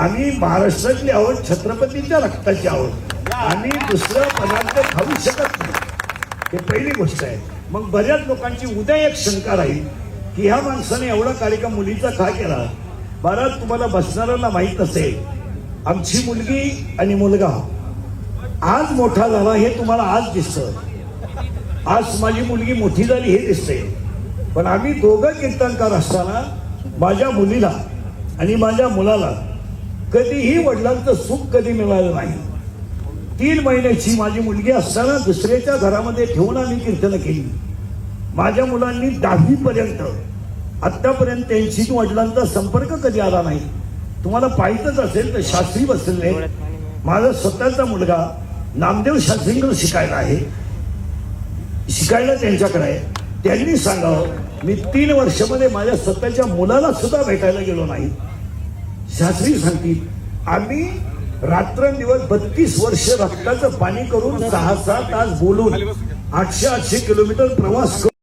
आम्ही महाराष्ट्रातली आहोत, छत्रपतीच्या रक्ताची आहोत. आम्ही दुसरं पदार्थ खाऊ शकत नाही, हे पहिली गोष्ट आहे. मग बऱ्याच लोकांची उद्या एक शंका राहील की ह्या माणसाने एवढा कार्यक्रम मुलीचा का केला. बराच तुम्हाला बसणाऱ्यांना माहीत असेल, आमची मुलगी आणि मुलगा आज मोठा झाला हे तुम्हाला आज दिसतं. आज माझी मुलगी मोठी झाली हे दिसते, पण आम्ही दोघं कीर्तनकार असताना माझ्या मुलीला आणि माझ्या मुलाला कधीही वडिलांचं सुख कधी मिळालं नाही. 3 महिन्याची माझी मुलगी असताना दुसऱ्याच्या घरामध्ये ठेवून आम्ही कीर्तन केली. माझ्या मुलांनी 10वी पर्यंत आतापर्यंत त्यांची वडिलांचा संपर्क कधी आला नाही. तुम्हाला पाहिजेच असेल तर शास्त्री बसले, माझा स्वतःचा मुलगा नामदेव शास्त्रींकडे शिकायला आहे, शिकायला त्यांच्याकडे आहे. त्यांनी सांगावं, मी 3 वर्षामध्ये माझ्या स्वतःच्या मुलाला सुद्धा भेटायला गेलो नाही. शास्त्री सांगतील, आम्ही रात्रंदिवस 32 वर्ष रक्ताचं पाणी करून 6-6 तास बोलून 800 किलोमीटर प्रवास